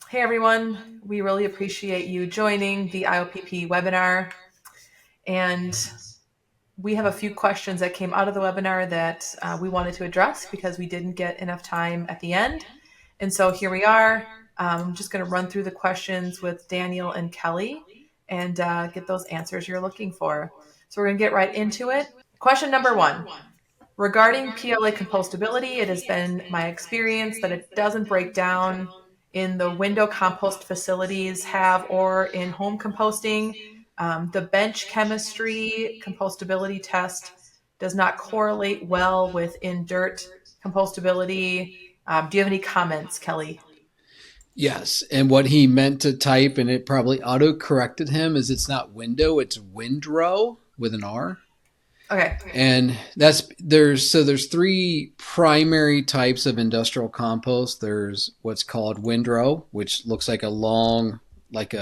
Hey everyone, we really appreciate you joining the IoPP webinar. And we have a few questions that came out of the webinar that we wanted to address because we didn't get enough time at the end. And so here we are. I'm just going to run through the questions with Daniel and Kelly and get those answers you're looking for. So we're going to get right into it. Question number 1. Regarding PLA compostability, it has been my experience that it doesn't break down in the window compost facilities have or in home composting. The bench chemistry compostability test does not correlate well with in dirt compostability. Do you have any comments, Kelly? Yes, and what he meant to type, and it probably auto-corrected him, is it's not window, it's windrow with an R. Okay. And there's three primary types of industrial compost. There's what's called windrow, which looks like a long, like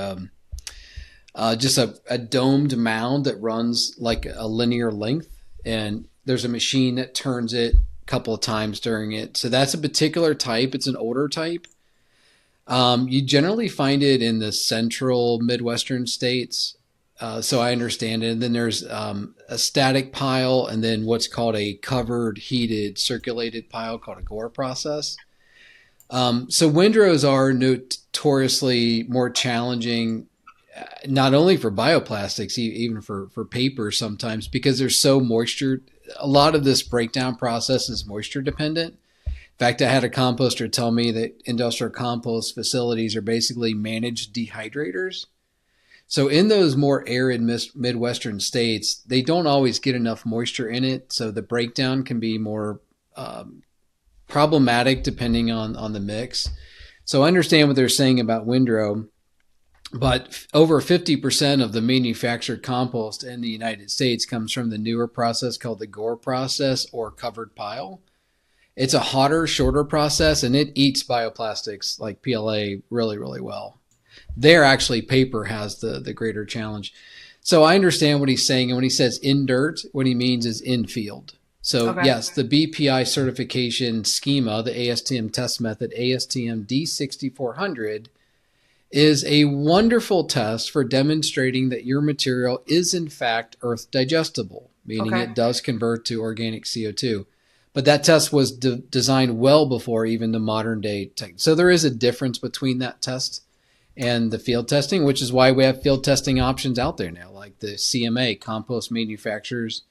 just a domed mound that runs like a linear length, and there's a machine that turns it a couple of times during it. So that's a particular type. It's an older type. You generally find it in the central Midwestern states. So I understand it. And then there's a static pile, and then what's called a covered, heated, circulated pile called a Gore process. So windrows are notoriously more challenging, not only for bioplastics, even for paper sometimes, because there's so moisture. A lot of this breakdown process is moisture dependent. In fact, I had a composter tell me that industrial compost facilities are basically managed dehydrators. So in those more arid Midwestern states, they don't always get enough moisture in it. So the breakdown can be more problematic depending on the mix. So I understand what they're saying about windrow, but over 50% of the manufactured compost in the United States comes from the newer process called the Gore process or covered pile. It's a hotter, shorter process, and it eats bioplastics like PLA really, really well. There, actually, paper has the greater challenge. So I understand what he's saying. And when he says in dirt, what he means is in field. So Okay. yes, the BPI certification schema, the ASTM test method, ASTM D6400, is a wonderful test for demonstrating that your material is in fact earth digestible, meaning Okay. it does convert to organic CO2. But that test was designed well before even the modern day tech. So there is a difference between that test and the field testing, which is why we have field testing options out there now, like the CMA, Compost Manufacturers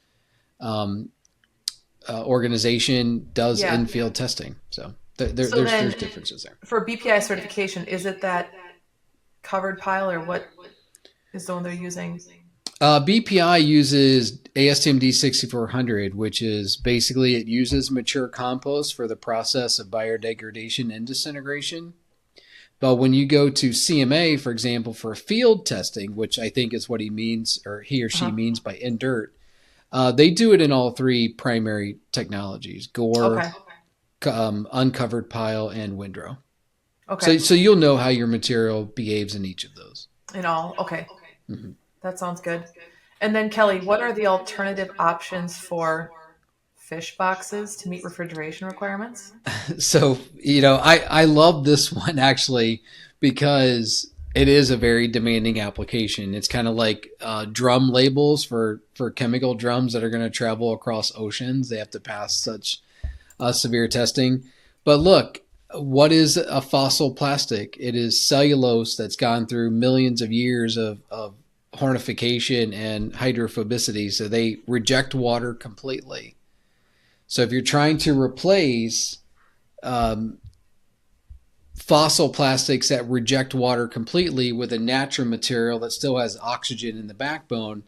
Organization, does Yeah. in-field testing. So So there's then, differences there. for BPI certification, is it that covered pile or what is the one they're using? BPI uses ASTM D6400, which is basically it uses mature compost for the process of biodegradation and disintegration. But when you go to CMA, for example, for field testing, which I think is what he means, or he or she means by in dirt, they do it in all three primary technologies: Gore, Okay. uncovered pile, and windrow. Okay. So you'll know how your material behaves in each of those. In all. Okay. Mm-hmm. That sounds good. And then, Kelly, what are the alternative options for fish boxes to meet refrigeration requirements? So, I love this one actually because it is a very demanding application. It's kind of like drum labels for chemical drums that are going to travel across oceans. They have to pass such severe testing. But look, what is a fossil plastic? It is cellulose that's gone through millions of years of hornification and hydrophobicity. So they reject water completely. So if you're trying to replace fossil plastics that reject water completely with a natural material that still has oxygen in the backbone,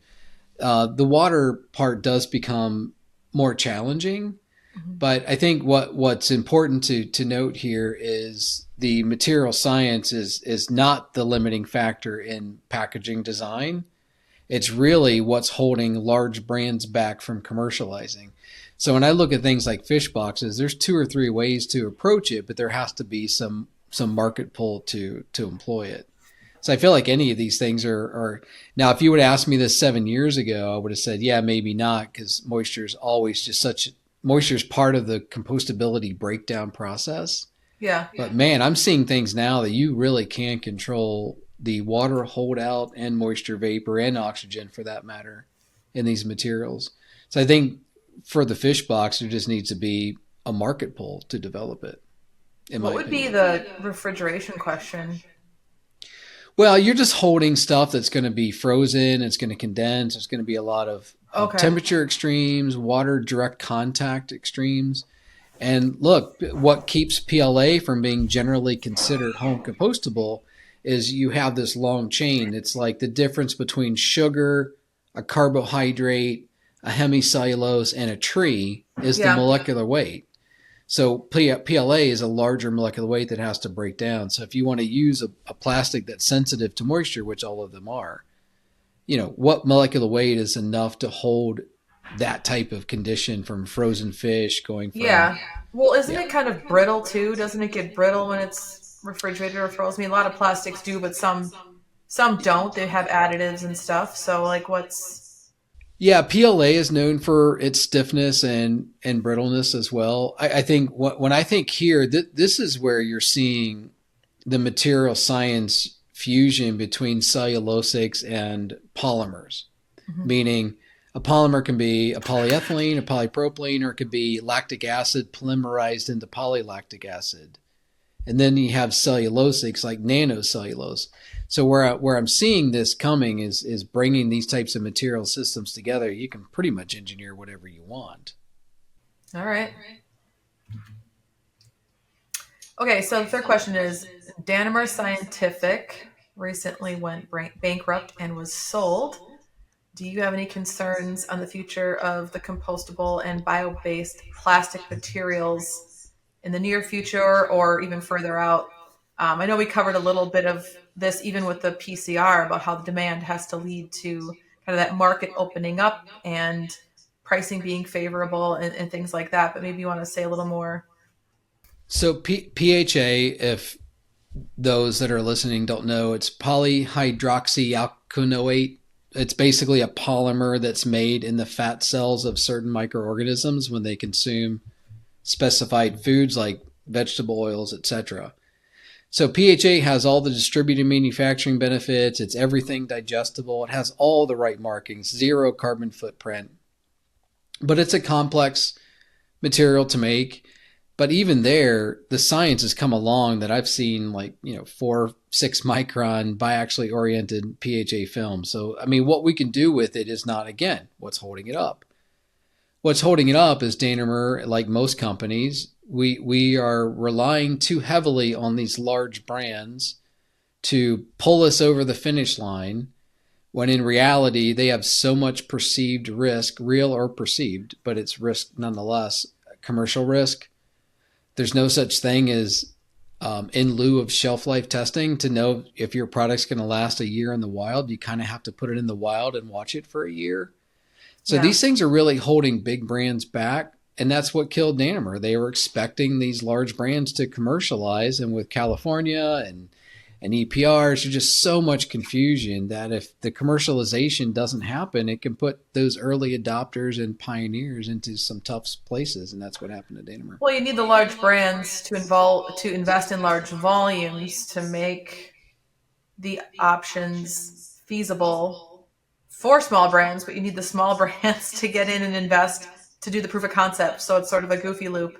the water part does become more challenging. But I think what's important to note here is the material science is not the limiting factor in packaging design. It's really what's holding large brands back from commercializing. So when I look at things like fish boxes, there's 2 or 3 ways to approach it, but there has to be some market pull to employ it. So I feel like any of these things are now, if you would have asked me this 7 years ago, I would have said, yeah, maybe not, because moisture is part of the compostability breakdown process. Yeah. But man, I'm seeing things now that you really can control the water holdout and moisture vapor and oxygen for that matter in these materials. So I think for the fish box, there just needs to be a market pull to develop it, in What my would be opinion. the refrigeration question? Well, you're just holding stuff that's going to be frozen, it's going to condense, there's going to be a lot of Okay. temperature extremes, water direct contact extremes. And look, what keeps PLA from being generally considered home compostable is you have this long chain. It's like the difference between sugar, a carbohydrate, a hemicellulose, and a tree is the Yeah. molecular weight. So PLA is a larger molecular weight that has to break down. So if you want to use a plastic that's sensitive to moisture, which all of them are, what molecular weight is enough to hold that type of condition from frozen fish going from, Yeah. Well, isn't yeah. it kind of brittle too? Doesn't it get brittle when it's refrigerated or frozen? I mean, a lot of plastics do, but some don't. They have additives and stuff. So like what's Yeah, PLA is known for its stiffness and brittleness as well. I think when I think here, this is where you're seeing the material science fusion between cellulosics and polymers, Mhm. meaning a polymer can be a polyethylene, a polypropylene, or it could be lactic acid polymerized into polylactic acid. And then you have cellulosics like nanocellulose. So where I'm seeing this coming is bringing these types of material systems together. You can pretty much engineer whatever you want. All right. Okay, so the third question is Danimer Scientific recently went bankrupt and was sold. Do you have any concerns on the future of the compostable and bio-based plastic materials in the near future or even further out? I know we covered a little bit of this even with the PCR about how the demand has to lead to kind of that market opening up and pricing being favorable and things like that. But maybe you want to say a little more. So PHA, if those that are listening don't know, it's polyhydroxyalkanoate. It's basically a polymer that's made in the fat cells of certain microorganisms when they consume specified foods like vegetable oils, etc. So PHA has all the distributed manufacturing benefits. It's everything digestible. It has all the right markings, zero carbon footprint. But it's a complex material to make. But even there, the science has come along that I've seen like, 4, 6 micron biaxially oriented PHA film. So, I mean, what we can do with it is not, again, what's holding it up. What's holding it up is Danimer, like most companies, we are relying too heavily on these large brands to pull us over the finish line when in reality they have so much perceived risk, real or perceived, but it's risk nonetheless, commercial risk. There's no such thing as in lieu of shelf life testing to know if your product's going to last a year in the wild. You kind of have to put it in the wild and watch it for a year. So Yeah. these things are really holding big brands back. And that's what killed Danimer. They were expecting these large brands to commercialize. And with California and EPRs, there's just so much confusion that if the commercialization doesn't happen, it can put those early adopters and pioneers into some tough places. And that's what happened to Danimer. Well, you need the large brands to invest in large volumes to make the options feasible for small brands, but you need the small brands to get in and invest to do the proof of concept. So it's sort of a goofy loop.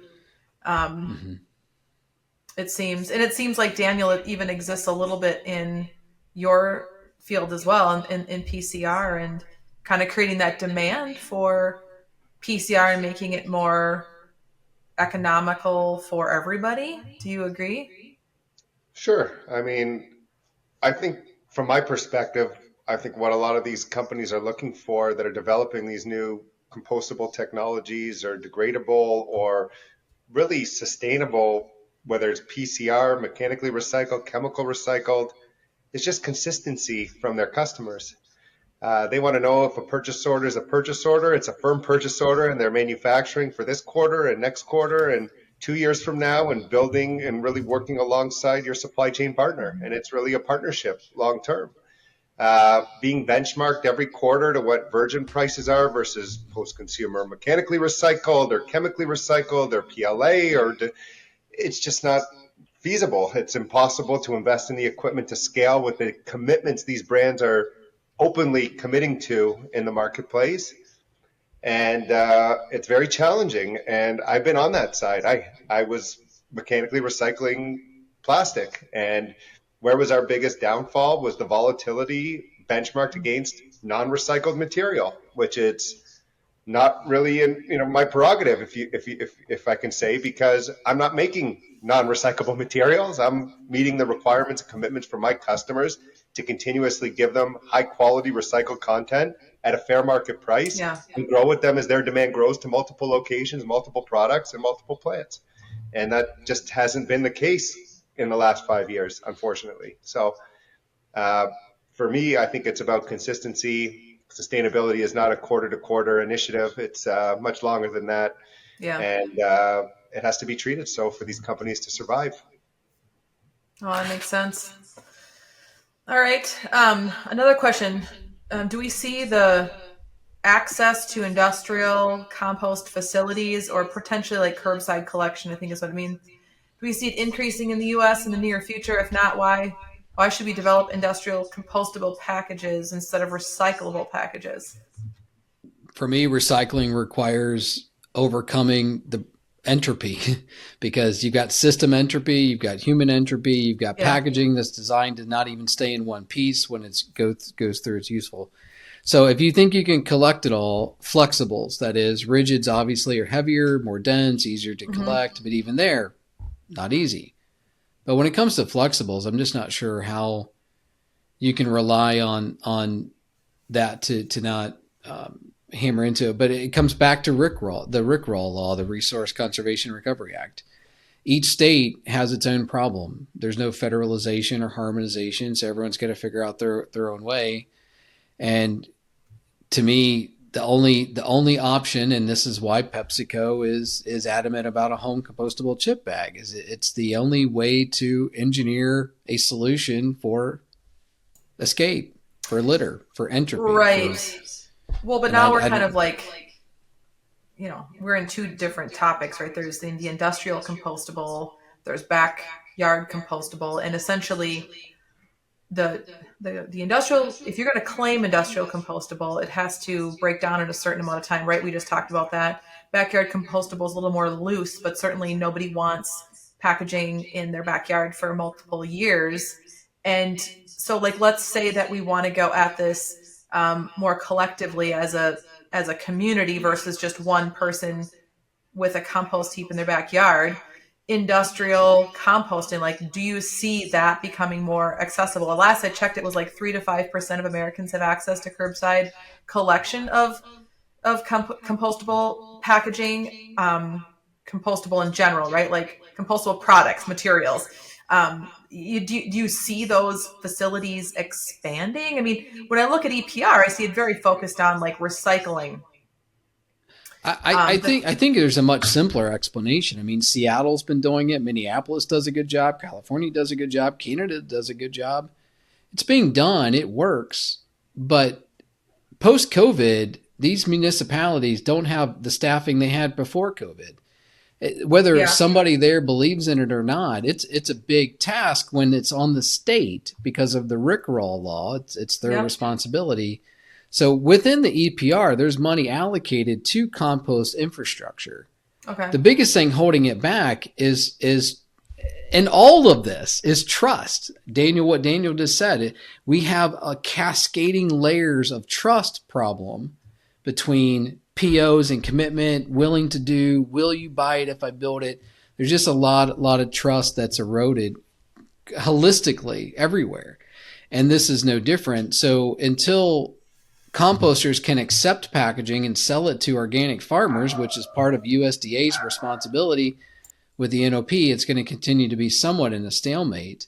Um, Mm-hmm. it seems like Daniel it even exists a little bit in your field as well, in PCR, and kind of creating that demand for PCR and making it more economical for everybody. Do you agree? Sure. I mean, I think from my perspective, I think what a lot of these companies are looking for that are developing these new compostable technologies or degradable or really sustainable, whether it's PCR, mechanically recycled, chemical recycled, it's just consistency from their customers. They want to know if a purchase order is a purchase order, it's a firm purchase order, and they're manufacturing for this quarter and next quarter and 2 years from now and building and really working alongside your supply chain partner. And it's really a partnership long term. Being benchmarked every quarter to what virgin prices are versus post consumer mechanically recycled or chemically recycled or PLA, or it's just not feasible. It's impossible to invest in the equipment to scale with the commitments these brands are openly committing to in the marketplace. And it's very challenging. And I've been on that side. I was mechanically recycling plastic. And where was our biggest downfall was the volatility benchmarked against non-recycled material, which it's not really in my prerogative, if I can say, because I'm not making non-recyclable materials. I'm meeting the requirements and commitments for my customers to continuously give them high quality recycled content at a fair market price, Yeah. and grow with them as their demand grows to multiple locations, multiple products, and multiple plants. And that just hasn't been the case in the last 5 years, unfortunately. So uh, for me, I think it's about consistency. Sustainability is not a quarter to quarter initiative. It's much longer than that. Yeah. And it has to be treated so for these companies to survive. Oh, that makes sense. All right. Another question. Do we see the access to industrial compost facilities or potentially like curbside collection, I think is what I mean. Do we see it increasing in the US in the near future? If not, why? Why should we develop industrial compostable packages instead of recyclable packages? For me, recycling requires overcoming the entropy because you've got system entropy, you've got human entropy, you've got packaging that's designed to not even stay in one piece when it goes through its useful. So if you think you can collect it all, flexibles, that is, rigids obviously are heavier, more dense, easier to collect, but even there, not easy. But when it comes to flexibles, I'm just not sure how you can rely on that to not hammer into it. But it comes back to the Rickroll law, the Resource Conservation Recovery Act. Each state has its own problem. There's no federalization or harmonization, so everyone's got to figure out their own way. And to me, the only option, and this is why PepsiCo is adamant about a home compostable chip bag, is it's the only way to engineer a solution for escape, for litter, for entropy. Right. Well, but now we're kind of like, we're in two different topics, right? There's the industrial compostable, there's backyard compostable, and essentially the industrial, if you're going to claim industrial compostable, it has to break down in a certain amount of time, right? We just talked about that. Backyard compostable is a little more loose, but certainly nobody wants packaging in their backyard for multiple years. And so, like, let's say that we want to go at this more collectively as a community versus just one person with a compost heap in their backyard. Industrial composting, like, do you see that becoming more accessible? Last I checked, it was like 3 to 5% of Americans have access to curbside collection of compostable packaging, compostable in general, right? Like compostable products, materials. Do you see those facilities expanding? I mean, when I look at EPR, I see it very focused on like recycling. I think there's a much simpler explanation. I mean, Seattle's been doing it. Minneapolis does a good job. California does a good job. Canada does a good job. It's being done. It works. But post-COVID, these municipalities don't have the staffing they had before COVID. Whether somebody there believes in it or not, it's a big task when it's on the state because of the Rickroll law. It's their responsibility. So within the EPR, there's money allocated to compost infrastructure. Okay. The biggest thing holding it back is in all of this is trust. What Daniel just said, we have a cascading layers of trust problem between POs and commitment, willing to do, will you buy it if I build it? There's just a lot of trust that's eroded holistically everywhere. And this is no different. So until composters can accept packaging and sell it to organic farmers, which is part of USDA's responsibility with the NOP, it's going to continue to be somewhat in a stalemate.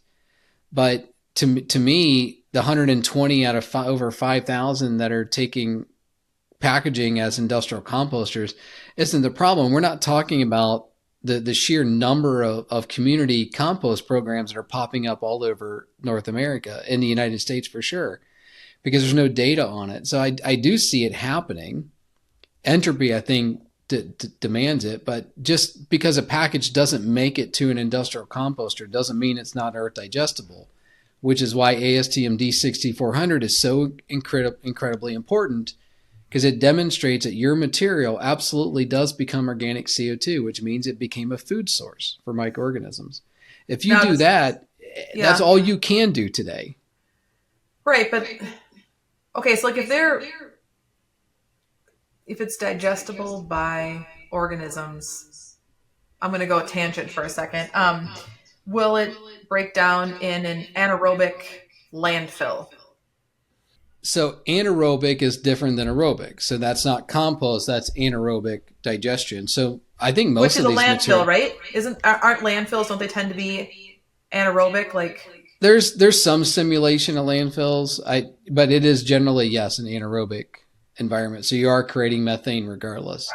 But to me, the 120 out of over 5,000 that are taking packaging as industrial composters isn't the problem. We're not talking about the sheer number of community compost programs that are popping up all over North America, in the United States for sure, because there's no data on it. So I do see it happening. Entropy, I think, demands it. But just because a package doesn't make it to an industrial composter doesn't mean it's not earth digestible, which is why ASTM D6400 is so incredibly important, because it demonstrates that your material absolutely does become organic CO2, which means it became a food source for microorganisms. If you do that, that's all you can do today. Right, but okay, so like if it's digestible by organisms, I'm going to go tangent for a second. Will it break down in an anaerobic landfill? So anaerobic is different than aerobic. So that's not compost, that's anaerobic digestion. So I think most of these landfill, right? Aren't landfills, don't they tend to be anaerobic? Like there's some simulation of landfills, but it is generally, yes, an anaerobic environment. So you are creating methane regardless.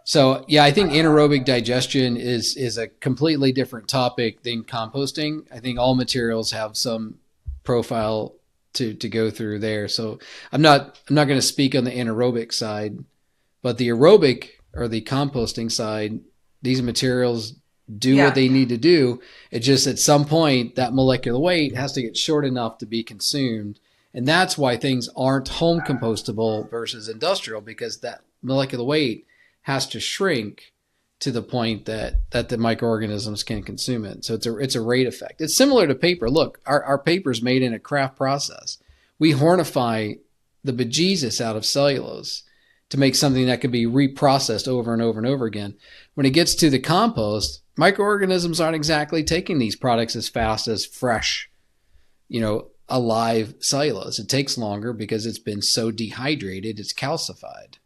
So yeah, I think anaerobic digestion is a completely different topic than composting. I think all materials have some profile to go through there. So I'm not going to speak on the anaerobic side, but the aerobic or the composting side, these materials do what they need to do. It just at some point that molecular weight has to get short enough to be consumed. And that's why things aren't home compostable versus industrial, because that molecular weight has to shrink to the point that the microorganisms can consume it. So it's a rate effect. It's similar to paper. Look, our paper is made in a craft process. We hornify the bejesus out of cellulose to make something that can be reprocessed over and over and over again. When it gets to the compost, microorganisms aren't exactly taking these products as fast as fresh, alive cellulose. It takes longer because it's been so dehydrated, it's calcified.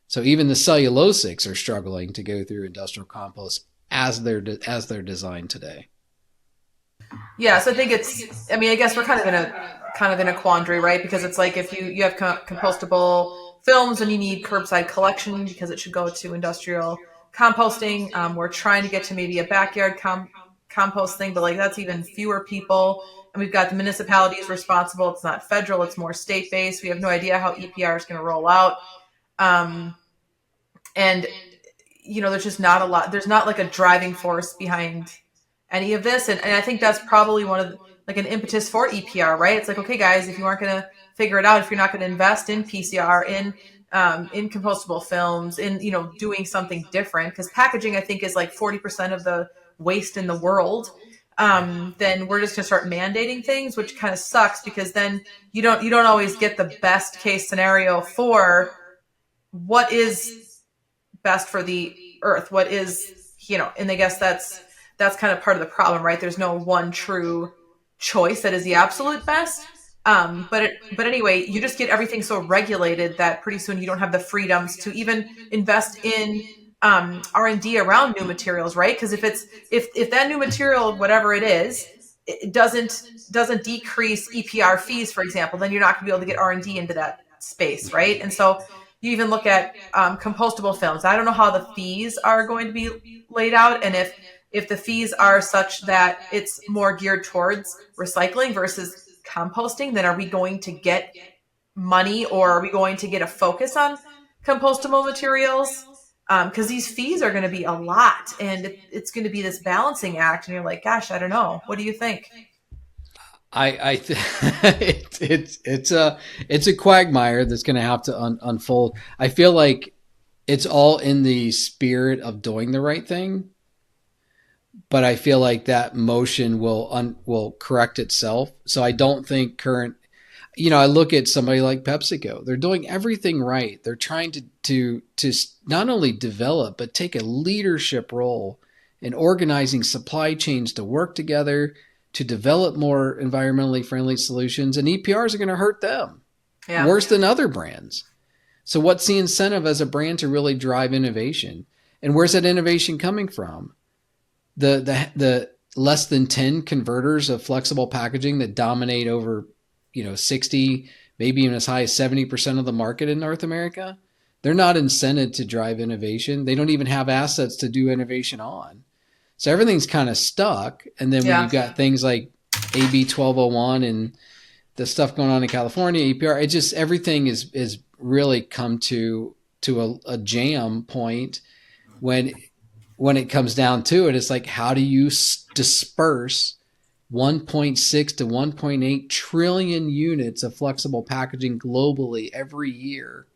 So even the cellulosics are struggling to go through industrial compost as they're designed today. Yeah, so I think I guess we're kind of in a quandary, right? Because it's like if you have compostable films and you need curbside collection because it should go to industrial composting. We're trying to get to maybe a backyard compost thing, but like that's even fewer people. And we've got the municipalities responsible. It's not federal, it's more state-based. We have no idea how EPR is going to roll out. And, there's just not a lot. There's not like a driving force behind any of this. And I think that's probably one of like an impetus for EPR, right? It's like, okay, guys, if you aren't going to figure it out, if you're not going to invest in PCR, in compostable films, in, doing something different, because packaging, I think, is like 40% of the waste in the world. Then we're just going to start mandating things, which kind of sucks because then you don't always get the best case scenario for what is best for the earth, what is, and I guess that's kind of part of the problem, right? There's no one true choice that is the absolute best. But anyway, you just get everything so regulated that pretty soon you don't have the freedoms to even invest in R&D around new materials, right? Because if that new material, whatever it is, it doesn't decrease EPR fees, for example, then you're not going to be able to get R&D into that space, right? And so you even look at compostable films. I don't know how the fees are going to be laid out, and if the fees are such that it's more geared towards recycling versus composting, then are we going to get money, or are we going to get a focus on compostable materials? Because these fees are going to be a lot, and it's going to be this balancing act, and you're like, gosh, I don't know. What do you think? It's a quagmire that's going to have to unfold. I feel like it's all in the spirit of doing the right thing, but I feel like that motion will correct itself. So I don't think I look at somebody like PepsiCo. They're doing everything right. They're trying to not only develop but take a leadership role in organizing supply chains to work together to develop more environmentally friendly solutions, and EPRs are going to hurt them worse than other brands. So what's the incentive as a brand to really drive innovation? And where's that innovation coming from? The less than 10 converters of flexible packaging that dominate over 60, maybe even as high as 70% of the market in North America. They're not incented to drive innovation. They don't even have assets to do innovation on. So everything's kind of stuck. And then when you've got things like AB 1201 and the stuff going on in California, EPR, everything is really come to to a jam point when it comes down to it. It's like, how do you disperse 1.6 to 1.8 trillion units of flexible packaging globally every year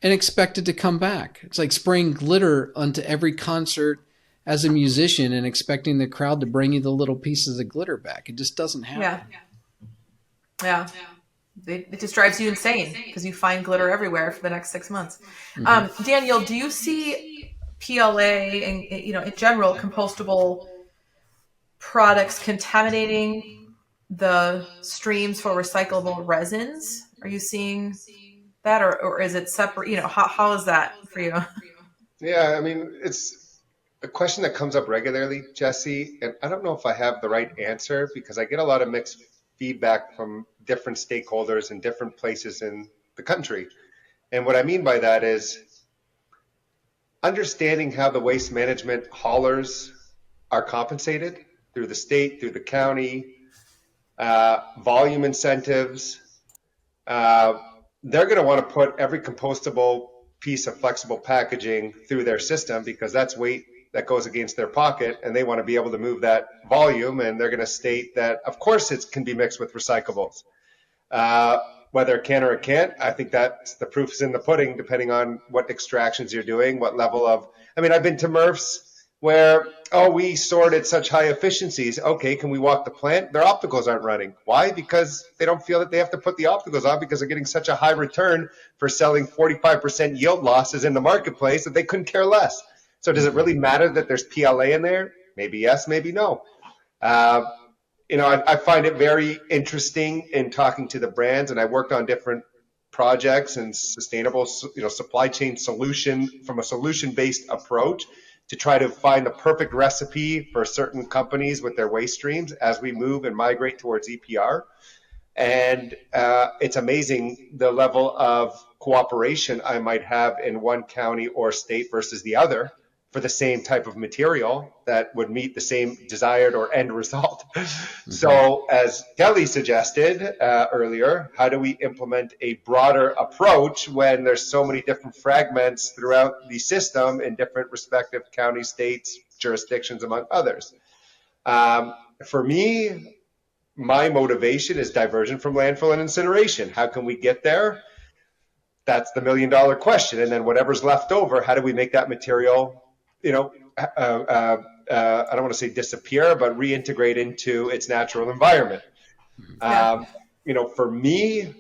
and expect it to come back? It's like spraying glitter onto every concert as a musician and expecting the crowd to bring you the little pieces of glitter back. It just doesn't happen. Yeah. It just drives you insane because you find glitter everywhere for the next 6 months. Daniel, do you see PLA and, in general, compostable products contaminating the streams for recyclable resins? Are you seeing that, or is it separate? How is that for you? Yeah, I mean, it's a question that comes up regularly, Jesse, and I don't know if I have the right answer because I get a lot of mixed feedback from different stakeholders in different places in the country. And what I mean by that is understanding how the waste management haulers are compensated through the state, through the county, volume incentives. They're going to want to put every compostable piece of flexible packaging through their system because that's weight that goes against their pocket, and they want to be able to move that volume, and they're going to state that, of course, it can be mixed with recyclables. Whether it can or it can't, I think that the proof is in the pudding, depending on what extractions you're doing, what level of. I mean, I've been to MRFs where, we stored at such high efficiencies. Okay, can we walk the plant? Their opticals aren't running. Why? Because they don't feel that they have to put the opticals on because they're getting such a high return for selling 45% yield losses in the marketplace that they couldn't care less. So does it really matter that there's PLA in there? Maybe yes, maybe no. I find it very interesting in talking to the brands, and I worked on different projects and sustainable, supply chain solution from a solution-based approach to try to find the perfect recipe for certain companies with their waste streams as we move and migrate towards EPR. And it's amazing the level of cooperation I might have in one county or state versus the other for the same type of material that would meet the same desired or end result. So as Kelly suggested earlier, how do we implement a broader approach when there's so many different fragments throughout the system in different respective counties, states, jurisdictions, among others? For me, my motivation is diversion from landfill and incineration. How can we get there? That's the $1 million question. And then whatever's left over, how do we make that material, I don't want to say disappear, but reintegrate into its natural environment? For me,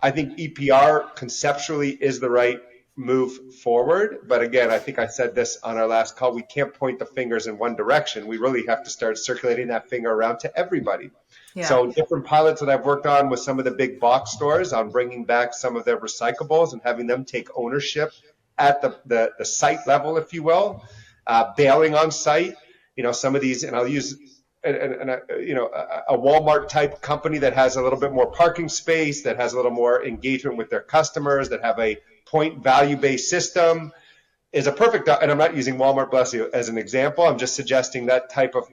I think EPR conceptually is the right move forward. But again, I think I said this on our last call, we can't point the fingers in one direction. We really have to start circulating that finger around to everybody. Yeah. So different pilots that I've worked on with some of the big box stores on bringing back some of their recyclables and having them take ownership at the site level, if you will, bailing on site. Some of these, and I'll use a Walmart type company that has a little bit more parking space, that has a little more engagement with their customers, that have a point value based system is a perfect, and I'm not using Walmart, bless you, as an example. I'm just suggesting that type of,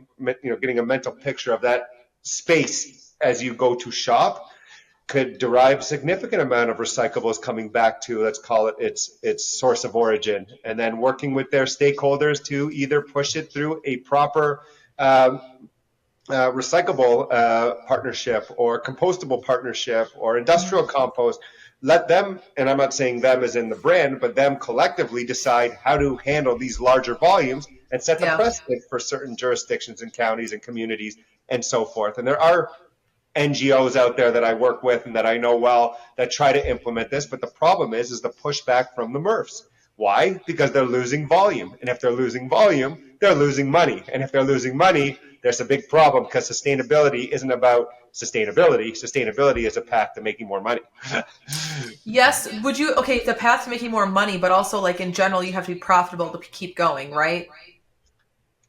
getting a mental picture of that space as you go to shop could derive significant amount of recyclables coming back to, let's call it its source of origin, and then working with their stakeholders to either push it through a proper recyclable partnership or compostable partnership or industrial compost. Let them, and I'm not saying them as in the brand, but them collectively decide how to handle these larger volumes and set the precedent for certain jurisdictions and counties and communities and so forth. And there are NGOs out there that I work with and that I know well that try to implement this, but the problem is the pushback from the MRFs. Why? Because they're losing volume. And if they're losing volume, they're losing money. And if they're losing money, there's a big problem because sustainability isn't about sustainability. Sustainability is a path to making more money. Yes. The path to making more money, but also like in general, you have to be profitable to keep going, right?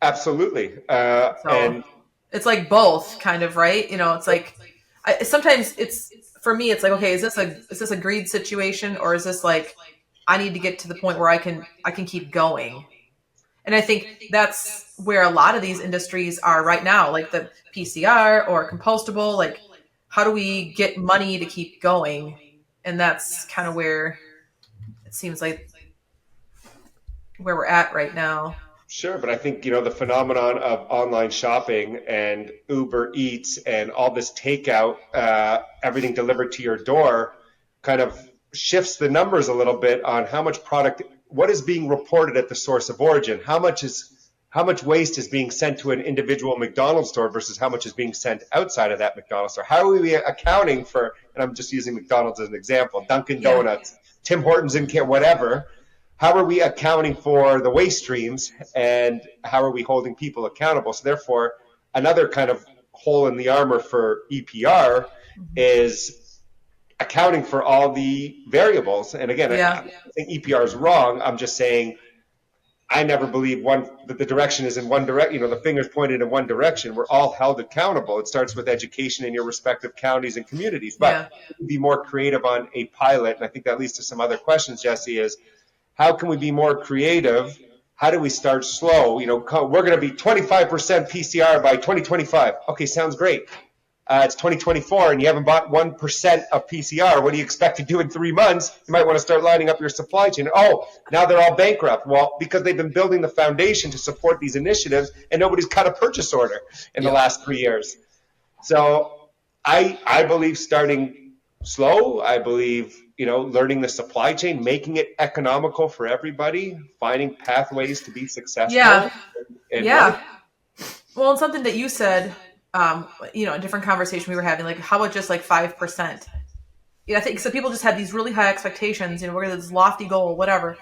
Absolutely. And it's like both kind of, right? It's like, sometimes for me, it's like, okay, is this a greed situation, or is this like, I need to get to the point where I can keep going? And I think that's where a lot of these industries are right now, like the PCR or compostable. Like, how do we get money to keep going? And that's kind of where it seems like where we're at right now. Sure, but I think, the phenomenon of online shopping and Uber Eats and all this takeout, everything delivered to your door, kind of shifts the numbers a little bit on how much product, what is being reported at the source of origin, how much waste is being sent to an individual McDonald's store versus how much is being sent outside of that McDonald's store. How are we accounting for, and I'm just using McDonald's as an example, Dunkin' Yeah. Donuts, Tim Hortons and whatever. How are we accounting for the waste streams, and how are we holding people accountable? So therefore, another kind of hole in the armor for EPR is accounting for all the variables. And again, Yeah. I think EPR is wrong. I'm just saying I never believe that the direction is in one direction. The finger's pointed in one direction. We're all held accountable. It starts with education in your respective counties and communities. Yeah. But be more creative on a pilot, and I think that leads to some other questions, Jessie, is how can we be more creative? How do we start slow? We're going to be 25% PCR by 2025. Okay, sounds great. It's 2024 and you haven't bought 1% of PCR. What do you expect to do in 3 months? You might want to start lining up your supply chain. Oh, now they're all bankrupt. Well, because they've been building the foundation to support these initiatives and nobody's cut a purchase order in the last 3 years. So I believe starting slow. I believe, learning the supply chain, making it economical for everybody, finding pathways to be successful. Yeah. And Yeah. Well, and something that you said, a different conversation we were having, like, how about just like 5%? I think so. People just have these really high expectations. We're going to this lofty goal, whatever.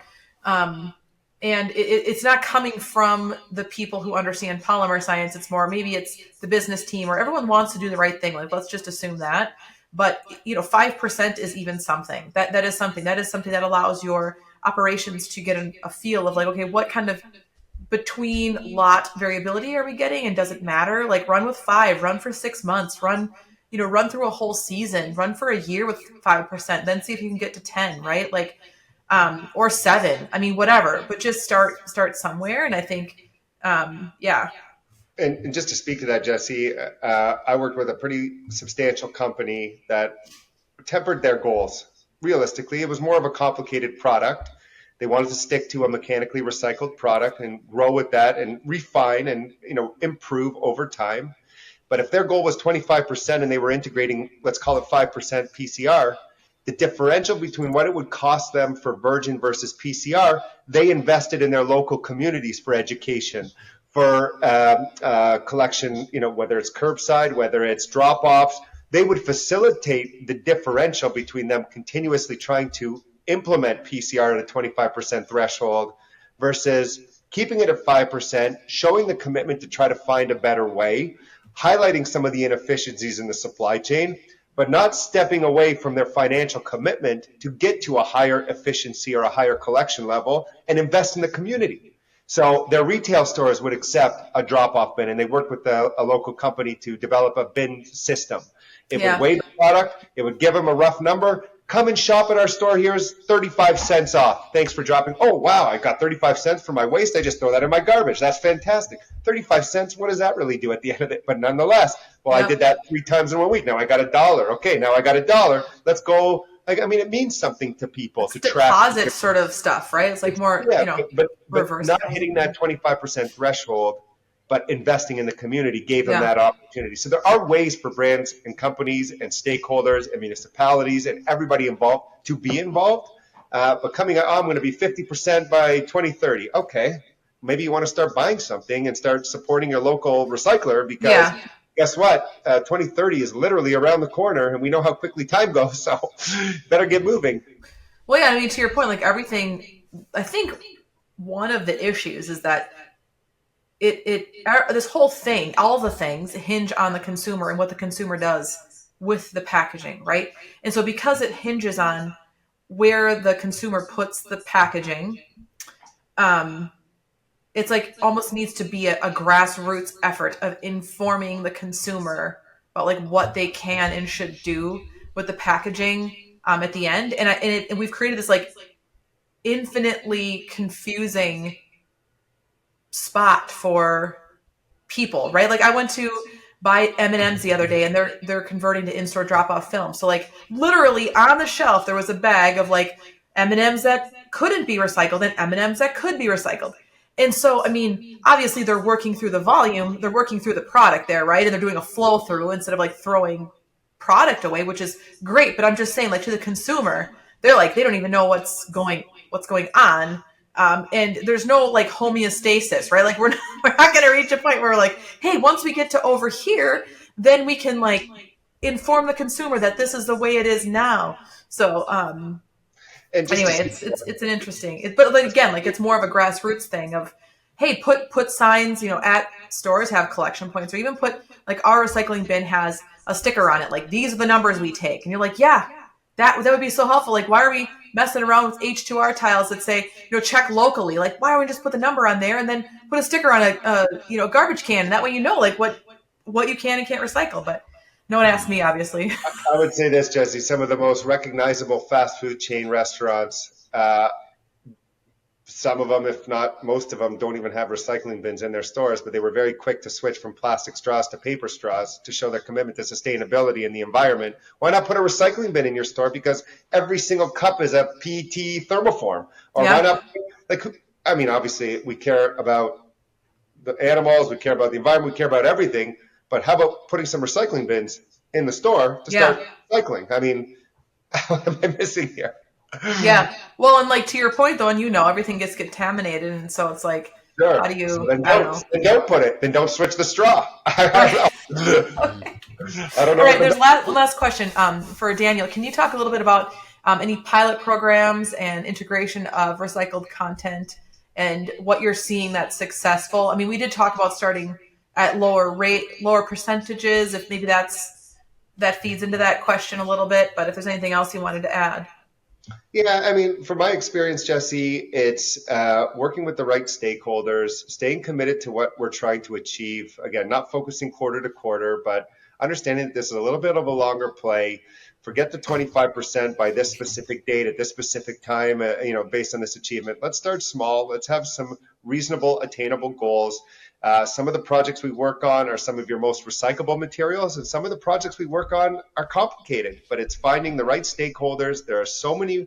And it's not coming from the people who understand polymer science. It's more, maybe it's the business team, or everyone wants to do the right thing. Like, let's just assume that. But 5% is even something. That is something. That is something that allows your operations to get a feel of, like, okay, what kind of between lot variability are we getting, and does it matter? Like, run with 5, run for 6 months, run through a whole season, run for a year with 5%, then see if you can get to 10, right? Like, or 7. I mean, whatever, but just start somewhere. And I think, yeah. And just to speak to that, Jessie, I worked with a pretty substantial company that tempered their goals. Realistically, it was more of a complicated product. They wanted to stick to a mechanically recycled product and grow with that and refine and improve over time. But if their goal was 25% and they were integrating, let's call it 5% PCR, the differential between what it would cost them for virgin versus PCR, they invested in their local communities for education, for collection, whether it's curbside, whether it's drop-offs. They would facilitate the differential between them continuously trying to implement PCR at a 25% threshold versus keeping it at 5%, showing the commitment to try to find a better way, highlighting some of the inefficiencies in the supply chain, but not stepping away from their financial commitment to get to a higher efficiency or a higher collection level and invest in the community. So their retail stores would accept a drop-off bin, and they worked with a local company to develop a bin system. It would weigh the product. It would give them a rough number. Come and shop at our store. Here's 35 cents off. Thanks for dropping. Oh, wow, I got 35 cents for my waste. I just throw that in my garbage. That's fantastic. 35 cents, what does that really do at the end of it? But nonetheless, I did that 3 times in 1 week. Now I got $1. Okay, now I got $1. Let's go. It means something to people to track. Deposit sort of stuff, right? It's like more, but reverse. Not hitting that 25% threshold, but investing in the community gave them that opportunity. So there are ways for brands and companies and stakeholders and municipalities and everybody involved to be involved. But coming out, I'm going to be 50% by 2030. Okay, maybe you want to start buying something and start supporting your local recycler, because guess what? 2030 is literally around the corner, and we know how quickly time goes, so better get moving. Well, yeah, I mean, to your point, like, everything, I think one of the issues is that this whole thing, all the things hinge on the consumer and what the consumer does with the packaging, right? And so because it hinges on where the consumer puts the packaging, it's like almost needs to be a grassroots effort of informing the consumer about, like, what they can and should do with the packaging at the end. And we've created this, like, infinitely confusing spot for people, right? Like, I went to buy M&Ms the other day, and they're converting to in-store drop-off film. So, like, literally on the shelf there was a bag of, like, M&Ms that couldn't be recycled and M&Ms that could be recycled. And so, I mean, obviously they're working through the volume, they're working through the product there, right? And they're doing a flow through instead of like throwing product away, which is great. But I'm just saying, like, to the consumer, they're like, they don't even know what's going on. And there's no like homeostasis, right? Like we're not going to reach a point where we're like, hey, once we get to over here, then we can like inform the consumer that this is the way it is now. So, And just anyway, it's an interesting, but like, again, like it's more of a grassroots thing of, hey, put signs, at stores, have collection points, or even put like our recycling bin has a sticker on it, like these are the numbers we take, and you're like, yeah, that would be so helpful. Like, why are we messing around with H2R tiles that say, check locally? Like, why don't we just put the number on there and then put a sticker on a garbage can, and that way like what you can and can't recycle. But no one asked me, obviously. I would say this, Jessie, some of the most recognizable fast food chain restaurants, some of them, if not most of them, don't even have recycling bins in their stores, but they were very quick to switch from plastic straws to paper straws to show their commitment to sustainability in the environment. Why not put a recycling bin in your store? Because every single cup is a PET thermoform. Or why not, obviously we care about the animals, we care about the environment, we care about everything, but how about putting some recycling bins in the store to start recycling? I mean, what am I missing here? Yeah. Well, and like to your point though, and everything gets contaminated, and so it's like, sure. How do you? So then don't put it. Then don't switch the straw. I don't know. All right. There's last question for Daniel. Can you talk a little bit about any pilot programs and integration of recycled content and what you're seeing that's successful? I mean, we did talk about starting at lower percentages. If maybe that feeds into that question a little bit, but if there's anything else you wanted to add. Yeah, I mean, from my experience, Jessie, it's working with the right stakeholders, staying committed to what we're trying to achieve. Again, not focusing quarter to quarter, but understanding that this is a little bit of a longer play. Forget the 25% by this specific date at this specific time, based on this achievement. Let's start small. Let's have some reasonable, attainable goals. Some of the projects we work on are some of your most recyclable materials, and some of the projects we work on are complicated, but it's finding the right stakeholders. There are so many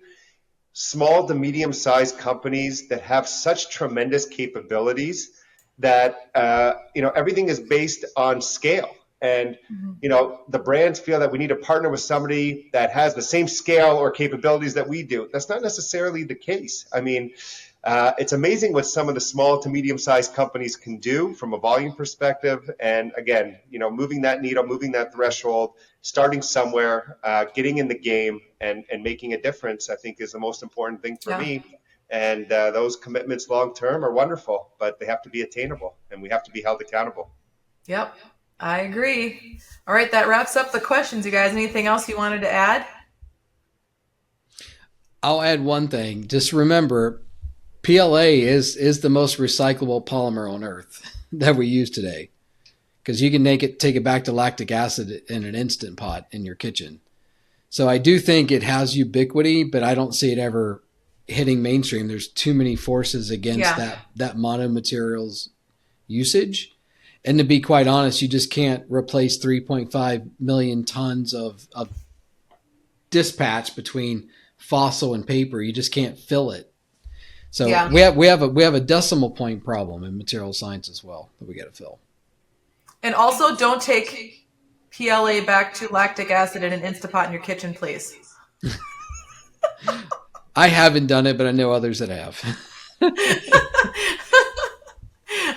small to medium-sized companies that have such tremendous capabilities that, everything is based on scale. And, the brands feel that we need to partner with somebody that has the same scale or capabilities that we do. That's not necessarily the case. I mean, it's amazing what some of the small to medium-sized companies can do from a volume perspective. And again, moving that needle, moving that threshold, starting somewhere, getting in the game and making a difference, I think is the most important thing for me. And those commitments long-term are wonderful, but they have to be attainable and we have to be held accountable. Yep, I agree. All right, that wraps up the questions, you guys. Anything else you wanted to add? I'll add one thing. Just remember, PLA is the most recyclable polymer on earth that we use today, because you can take it back to lactic acid in an Instant Pot in your kitchen. So I do think it has ubiquity, but I don't see it ever hitting mainstream. There's too many forces against that monomaterials usage. And to be quite honest, you just can't replace 3.5 million tons of dispatch between fossil and paper. You just can't fill it. So we have a decimal point problem in material science as well that we got to fill. And also, don't take PLA back to lactic acid in an Instant Pot in your kitchen, please. I haven't done it, but I know others that have.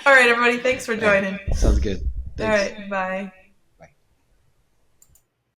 All right, everybody. Thanks for joining. Sounds good. Thanks. All right. Bye.